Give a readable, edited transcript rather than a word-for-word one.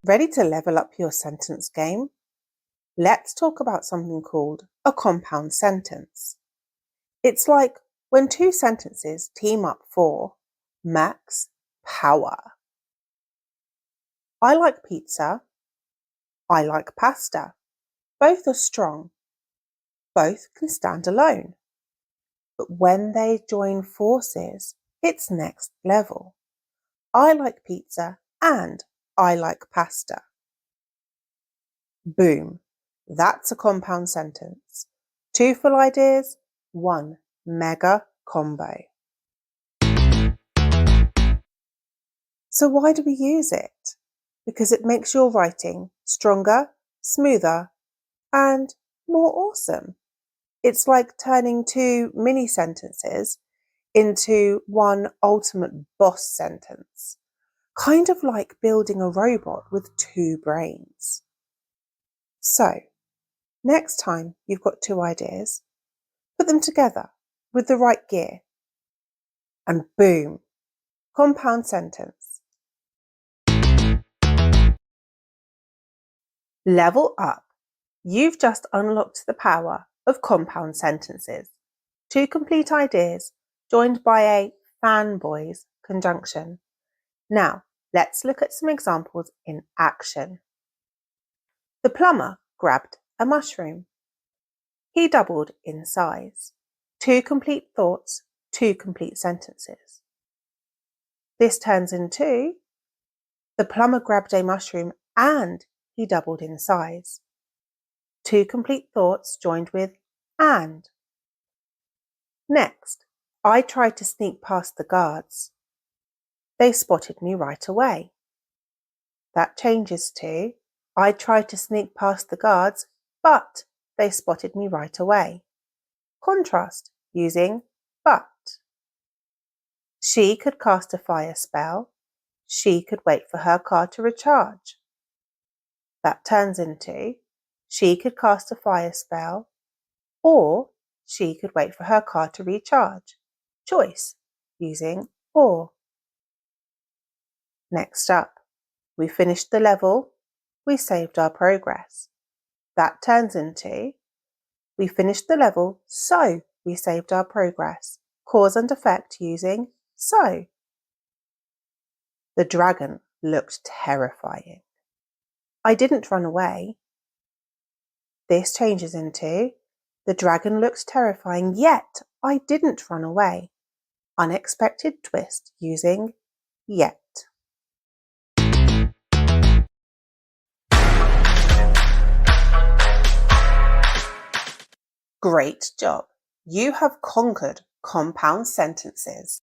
Ready to level up your sentence game? Let's talk about something called a compound sentence. It's like when two sentences team up for max power. I like pizza. I like pasta. Both are strong. Both can stand alone. But when they join forces, it's next level. I like pizza and I like pasta. Boom. That's a compound sentence. Two full ideas, one mega combo. So why do we use it? Because it makes your writing stronger, smoother, and more awesome. It's like turning two mini sentences into one ultimate boss sentence. Kind of like building a robot with two brains. So, next time you've got two ideas, put them together with the right gear, and boom, compound sentence. Level up. You've just unlocked the power of compound sentences. Two complete ideas joined by a FANBOYS conjunction. Now, let's look at some examples in action. The plumber grabbed a mushroom. He doubled in size. Two complete thoughts, two complete sentences. This turns into the plumber grabbed a mushroom and he doubled in size. Two complete thoughts joined with and. Next, I tried to sneak past the guards. They spotted me right away. That changes to I tried to sneak past the guards, but they spotted me right away. Contrast using but. She could cast a fire spell. She could wait for her car to recharge. That turns into she could cast a fire spell, or she could wait for her car to recharge. Choice using or. Next up, we finished the level, we saved our progress. That turns into we finished the level, so we saved our progress. Cause and effect using so. The dragon looked terrifying. I didn't run away. This changes into the dragon looked terrifying, yet I didn't run away. Unexpected twist using yet. Great job! You have conquered compound sentences.